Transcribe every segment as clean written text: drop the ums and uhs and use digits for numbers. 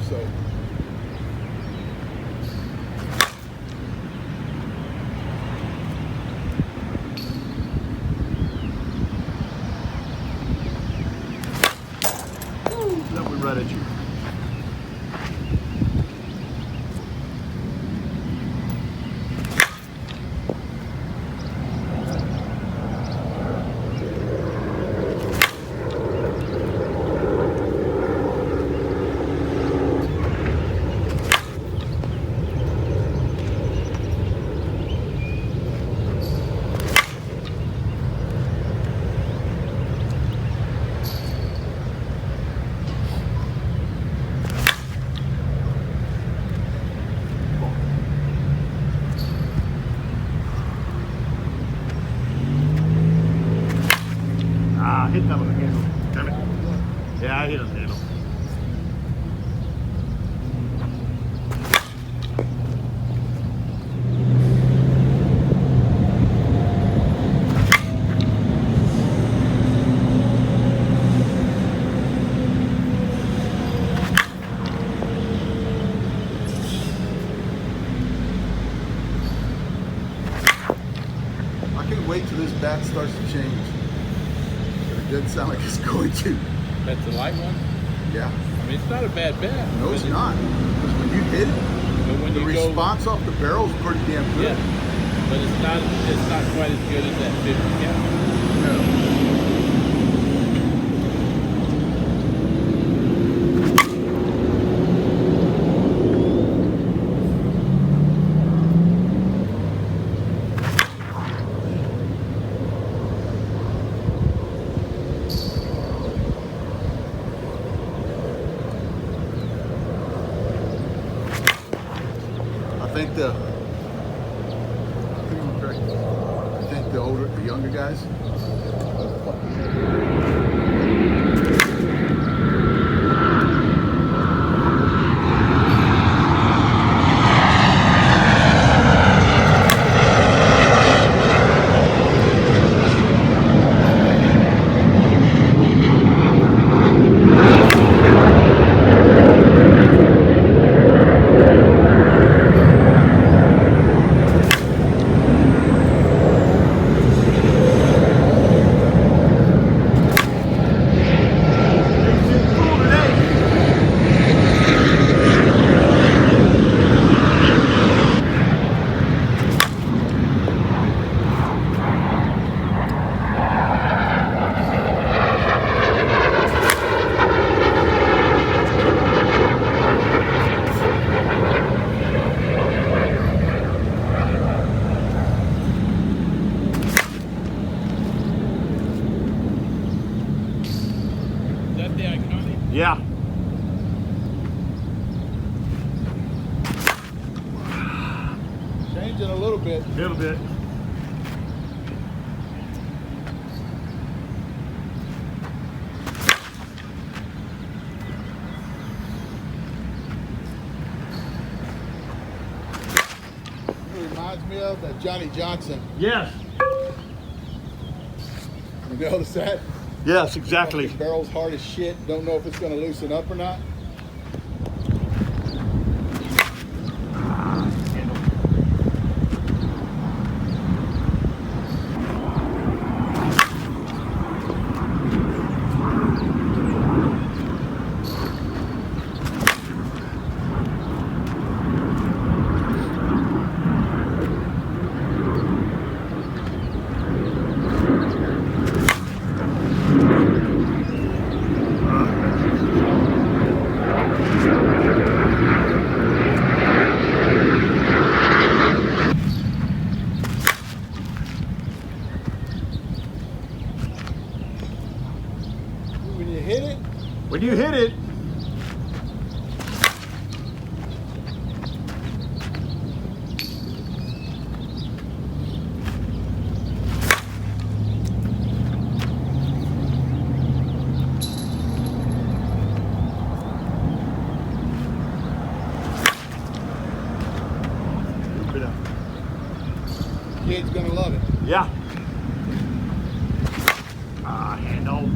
so. That went right at you. Hit that on the handle. Damn it. Yeah, I hit on the handle. I can't wait till this bat starts to change. It doesn't sound like it's going to. That's the light one? Yeah. I mean, it's not a bad bat. No, it's not. Because when you hit it, the response off the barrel is pretty damn good. Yeah. But it's not quite as good as that 50 count. No. I think the younger guys. The IKONIC? Yeah. Changing a little bit. A little bit. It reminds me of that Johnny Johnson. Yes. You notice that? Yes, exactly. The barrel's hard as shit. Don't know if it's going to loosen up or not. When you hit it, Kid's gonna love it. yeah. Handle.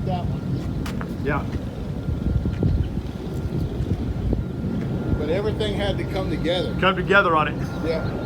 that one. Yeah. But everything had to come together. Come together on it. Yeah.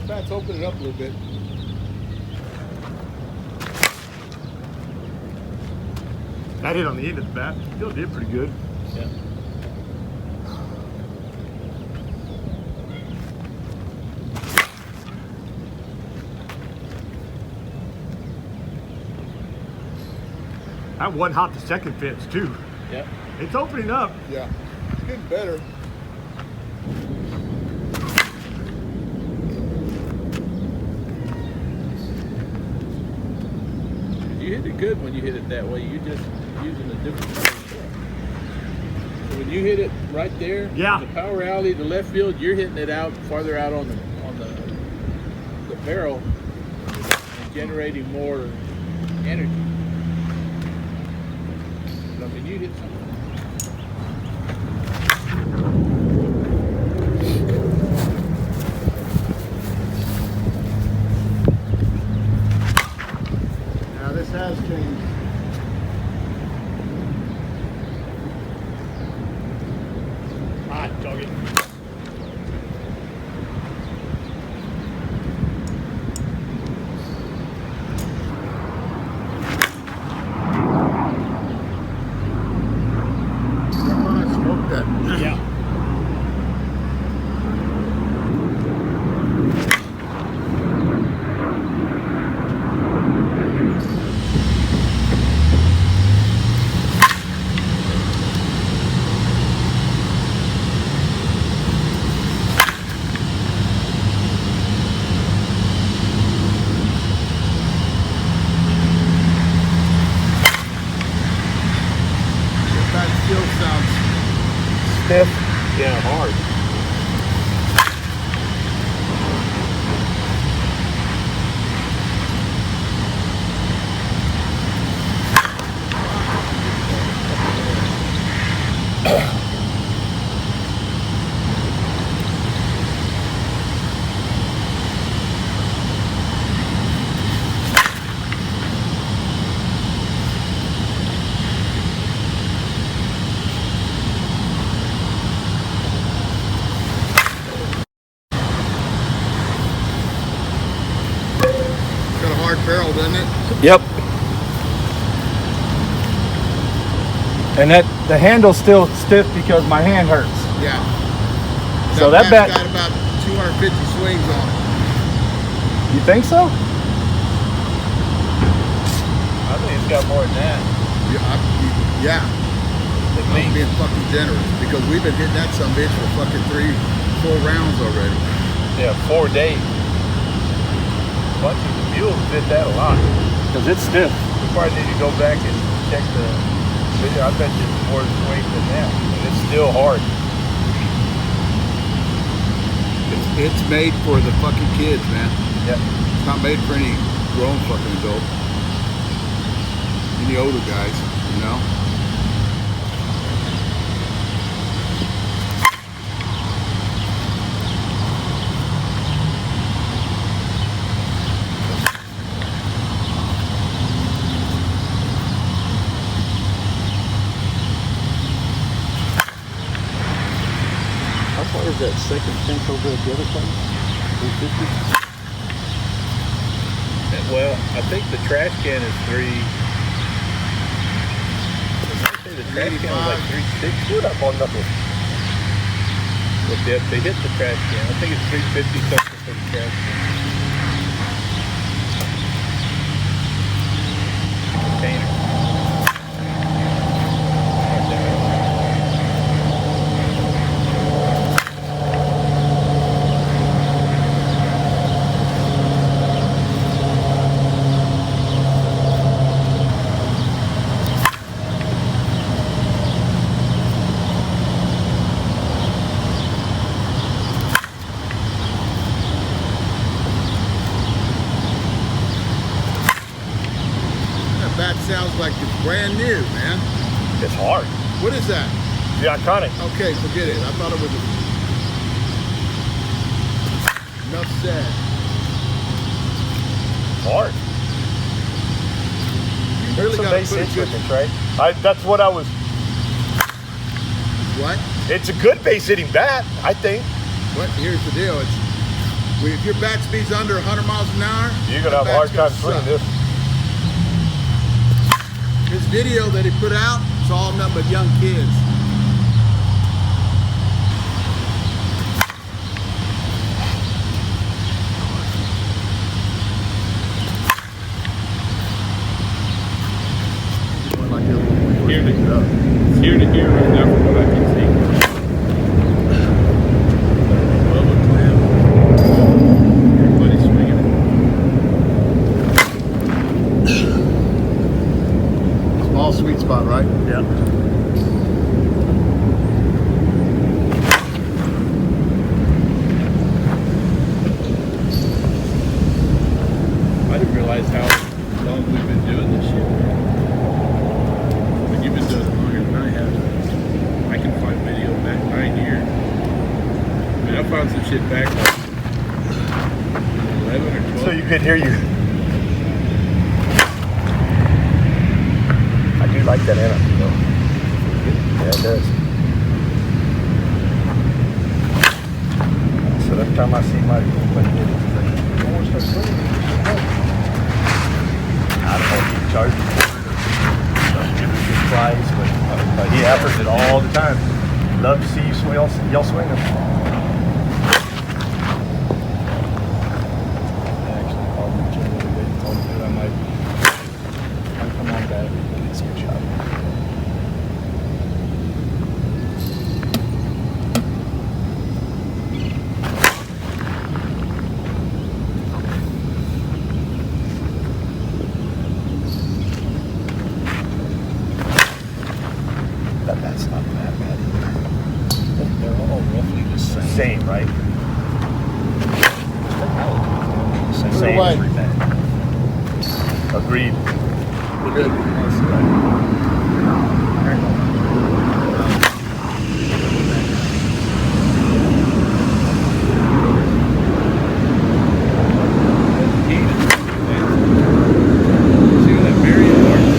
Let's open it up a little bit. That hit on the end of the bat. Still did pretty good. Yeah. That one hot the second fence too. Yeah. It's opening up. Yeah. It's getting better. You hit it good when you hit it that way. You're just using a different kind of shot. So when you hit it right there, Yeah. the power alley, the left field, you're hitting it out farther out on the barrel and generating more energy. But, I mean, you hit something. Now this has changed. Hot doggy. Smoke that. Yeah. That still sounds Stiff. Yeah, hard. got a hard barrel, doesn't it? Yep. And the handle's still stiff because my hand hurts. Yeah. So that bat's bat- got about 250 swings on it. You think so? I think it's got more than that. Yeah. I'm being fucking generous because we've been hitting that some bitch for fucking 3-4 rounds already. Yeah, 4 days. Bunch of the mules did that a lot. Because it's stiff. We probably need to go back and check the video. I bet you it's more swings than that. And it's still hard. It's made for the fucking kids, man. Yep. It's not made for any grown fucking adult. Any older guys, you know? How far is that second fence over at the other place? 350? Well, I think the trash can is 3. I say the trash can was like 360. What up on nothing? But they hit the trash can. I think it's 350 something for the trash can. Container. brand new, man. It's hard. What is that? The IKONIC. Okay, forget it. I thought it was enough said. It's hard. You really Some got to bass put a hits good. with it, right? That's what I was. What? It's a good bass hitting bat, I think. What? Here's the deal. It's if your bat speed's under 100 miles an hour, You're gonna have a hard time swinging this. His video that he put out, it's all nothing but young kids. Here to here right now from what I can see. Bubba Clam. Everybody's swinging it. Small sweet spot, right? Yeah. I didn't realize how long we've been doing this shit. You've been doing it longer than I have. I can find video back 9 years. I mean, I found some shit back like 11 or 12. So you could hear you. I do like that anthem, though. Yeah, it does. So every time I see my kid, he's like, "I want to start swinging." I don't know if he charges for it or give it a good price, but he offers it all the time. Love to see you swing, y'all swing them. Actually, called me the other day and told me that I might come on back and get some shot. But that's not that bad either. They're all roughly the same, right? Same way. everything. Agreed. We're good. See that Marion Martin?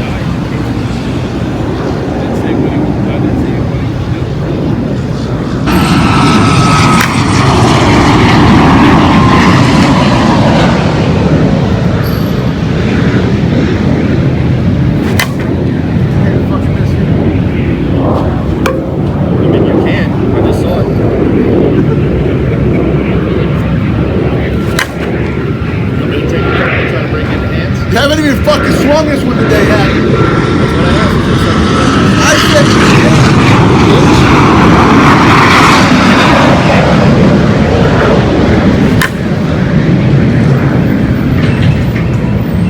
Died. I didn't see what he was You haven't even fucking swung this one today, have you? I said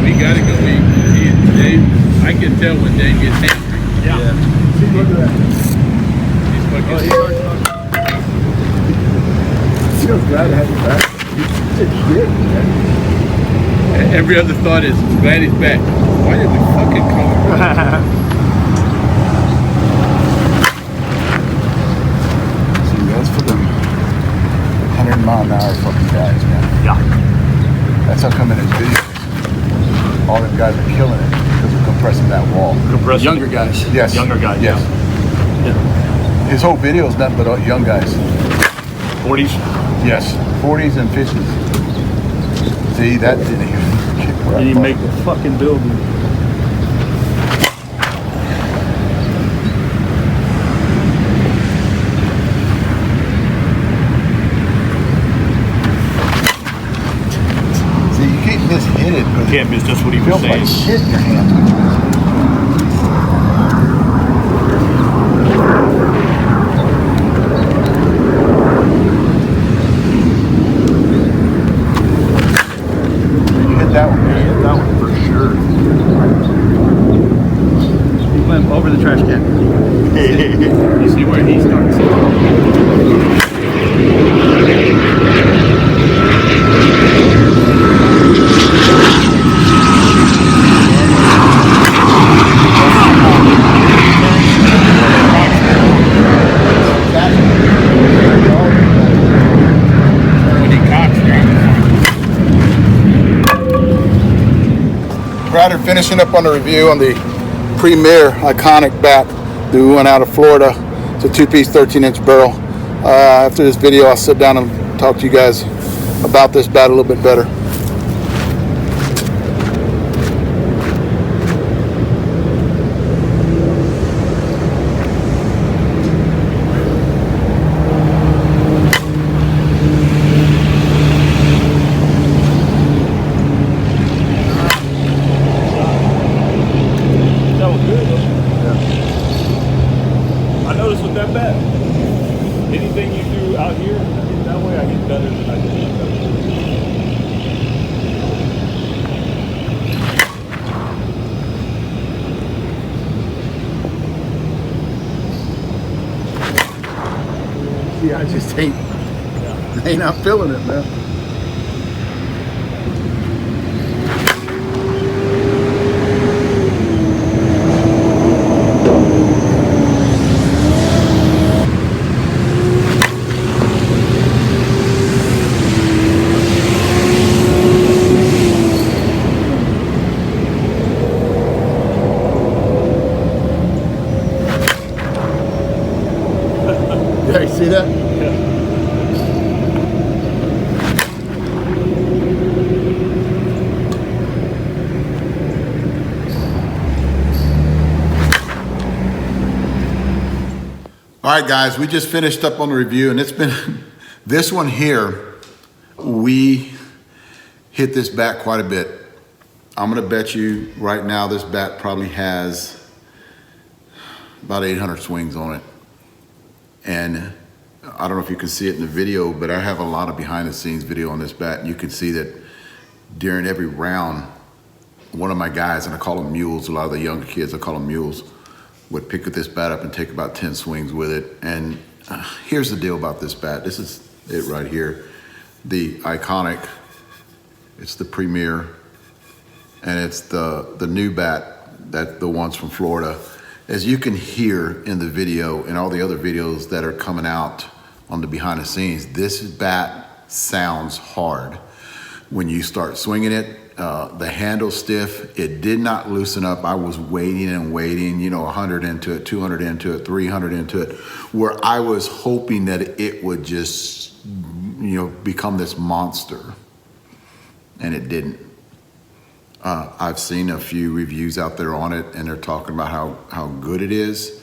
We gotta go eat. Dave, I can tell when Dave gets angry. Yeah. see, look at that. He's fucking. Feels glad to have you back. It's shit, man. Every other thought is, glad he's back. Why did we fucking come? See, that's for them 100-mile-an-hour fucking guys, man. Yeah. That's how come in his videos, all them guys are killing it because they're compressing that wall. Compressing. Younger guys. Yes. Younger guys, Yes. Yeah. His whole video is nothing but young guys. 40s. Yes. 40s and 50s. See, that didn't even kick right Did he off. make the fucking building? See, you can't mishit it because Can't miss just what he it was feels like saying. shit in your hands when you miss it. You hit that one. Yeah, that one for sure. He went over the trash can. You see where he starts? finishing up on the review on the Premier IKONIC bat that we went out of Florida. It's a 2-piece 13-inch barrel. After this video, I'll sit down and talk to you guys about this bat a little bit better. That was good though. Yeah. I noticed with that bat, anything you do out here, I hit that way, I hit better than I did that way. Yeah, I just ain't not feeling it, man. Yeah, you see that? All right, guys, we just finished up on the review, and it's been this one here. We hit this bat quite a bit. I'm gonna bet you right now this bat probably has about 800 swings on it. And I don't know if you can see it in the video, but I have a lot of behind the scenes video on this bat. And you can see that during every round, one of my guys, and I call them mules, a lot of the younger kids, I call them mules, would pick this bat up and take about 10 swings with it. And here's the deal about this bat. This is it right here. The IKONIC, it's the Premier, and it's the new bat, that the ones from Florida. As you can hear in the video and all the other videos that are coming out on the behind the scenes, this bat sounds hard. When you start swinging it, the handle's stiff. It did not loosen up. I was waiting and waiting, 100 into it, 200 into it, 300 into it, where I was hoping that it would just, become this monster. And it didn't. I've seen a few reviews out there on it, and they're talking about how good it is.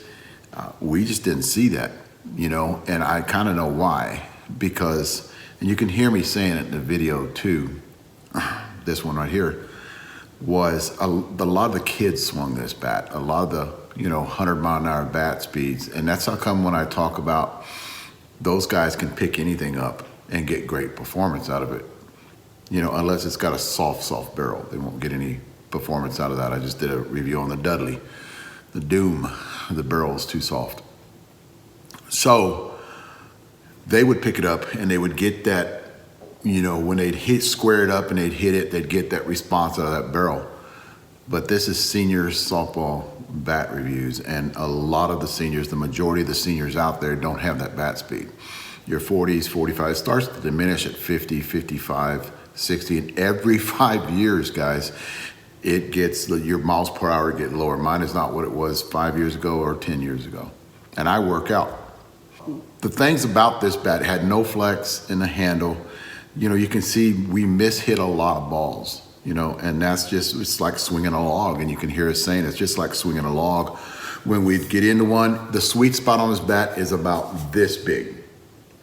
We just didn't see that, and I kind of know why, because, and you can hear me saying it in the video too, this one right here, was a lot of the kids swung this bat, a lot of the, 100-mile-an-hour bat speeds, and that's how come when I talk about those guys can pick anything up and get great performance out of it. Unless it's got a soft barrel. They won't get any performance out of that. I just did a review on the Dudley, the Doom. The barrel is too soft. So they would pick it up and they would get that, when they'd square it up and they'd hit it, they'd get that response out of that barrel. But this is senior softball bat reviews, and a lot of the seniors, the majority of the seniors out there don't have that bat speed. Your 40s, 45, starts to diminish at 50, 55, 60, and every 5 years, guys, it gets, your miles per hour get lower. Mine is not what it was 5 years ago or 10 years ago. And I work out. The things about this bat, it had no flex in the handle. You can see we mishit a lot of balls, and that's just, it's like swinging a log, and you can hear us saying it's just like swinging a log. When we get into one, the sweet spot on this bat is about this big,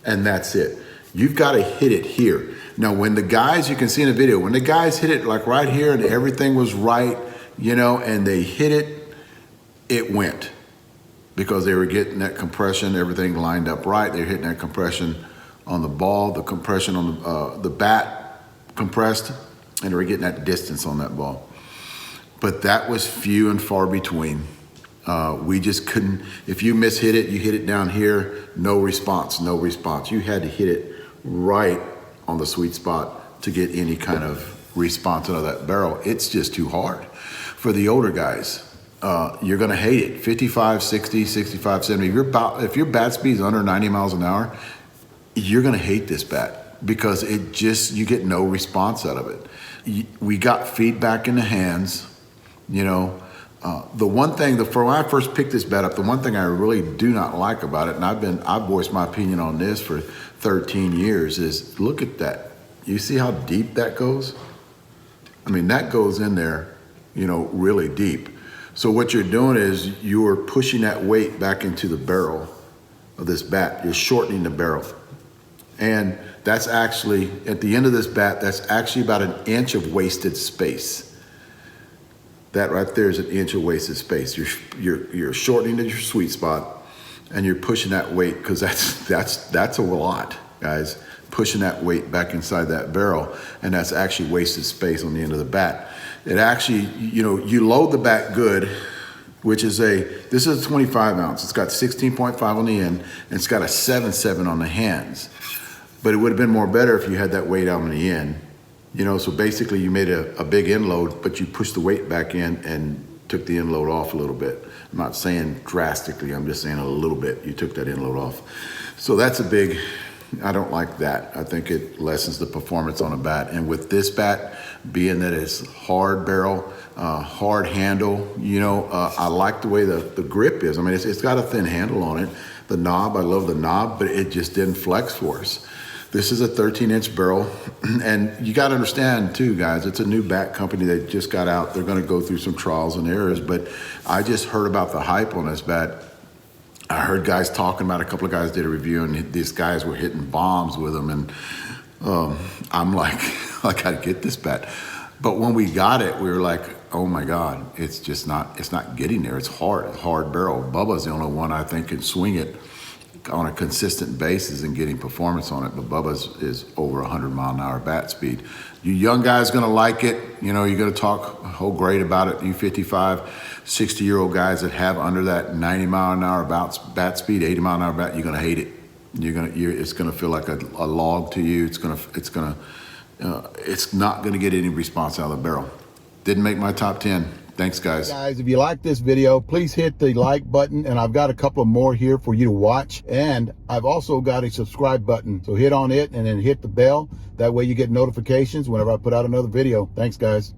and that's it. You've got to hit it here. Now, when the guys, you can see in the video, when the guys hit it like right here and everything was right, and they hit it, it went. Because they were getting that compression, everything lined up right. They were hitting that compression on the ball, the compression on the bat compressed, and they were getting that distance on that ball. But that was few and far between. We just couldn't, if you mishit it, you hit it down here, no response. You had to hit it right on the sweet spot to get any kind of response out of that barrel. It's just too hard. For the older guys, you're gonna hate it. 55, 60, 65, 70. If your bat speed is under 90 miles an hour, you're gonna hate this bat because you get no response out of it. We got feedback in the hands. You know, the one thing, when I first picked this bat up, the one thing I really do not like about it, and I've voiced my opinion on this for 13 years, is look at that. You see how deep that goes? I mean, that goes in there, you know, really deep. So what you're doing is you're pushing that weight back into the barrel of this bat. You're shortening the barrel. And that's actually, at the end of this bat, that's actually about an inch of wasted space. That right there is an inch of wasted space. You're shortening your sweet spot, and you're pushing that weight, because that's a lot, guys. Pushing that weight back inside that barrel, and that's actually wasted space on the end of the bat. It actually, you know, you load the bat good, which is this is a 25 ounce. It's got 16.5 on the end, and it's got a 7.7 on the hands. But it would have been more better if you had that weight out on the end. You know, so basically you made a big end load, but you pushed the weight back in and took the end load off a little bit. I'm not saying drastically, I'm just saying a little bit. You took that end load off. So that's a big, I don't like that. I think it lessens the performance on a bat. And with this bat, being that it's hard barrel, hard handle, you know, I like the way the grip is. I mean, it's got a thin handle on it. The knob, I love the knob, but it just didn't flex for us. This is a 13-inch barrel, and you got to understand too, guys, it's a new bat company that just got out. They're going to go through some trials and errors, but I just heard about the hype on this bat. I heard guys talking about, a couple of guys did a review, and these guys were hitting bombs with them, and I'm like, I got to get this bat. But when we got it, we were like, oh my God, it's not getting there. It's hard barrel. Bubba's the only one I think can swing it on a consistent basis and getting performance on it, but Bubba's is over 100-mile-an-hour bat speed. You young guys gonna like it. You know, you're gonna talk whole great about it. You 55, 60-year-old guys that have under that 90-mile-an-hour bat speed, 80-mile-an-hour bat, you're gonna hate it. It's gonna feel like a log to you. It's not gonna get any response out of the barrel. Didn't make my top 10. Thanks, guys. Guys, if you like this video, please hit the like button, and I've got a couple of more here for you to watch. And I've also got a subscribe button, so hit on it and then hit the bell. That way you get notifications whenever I put out another video. Thanks, guys.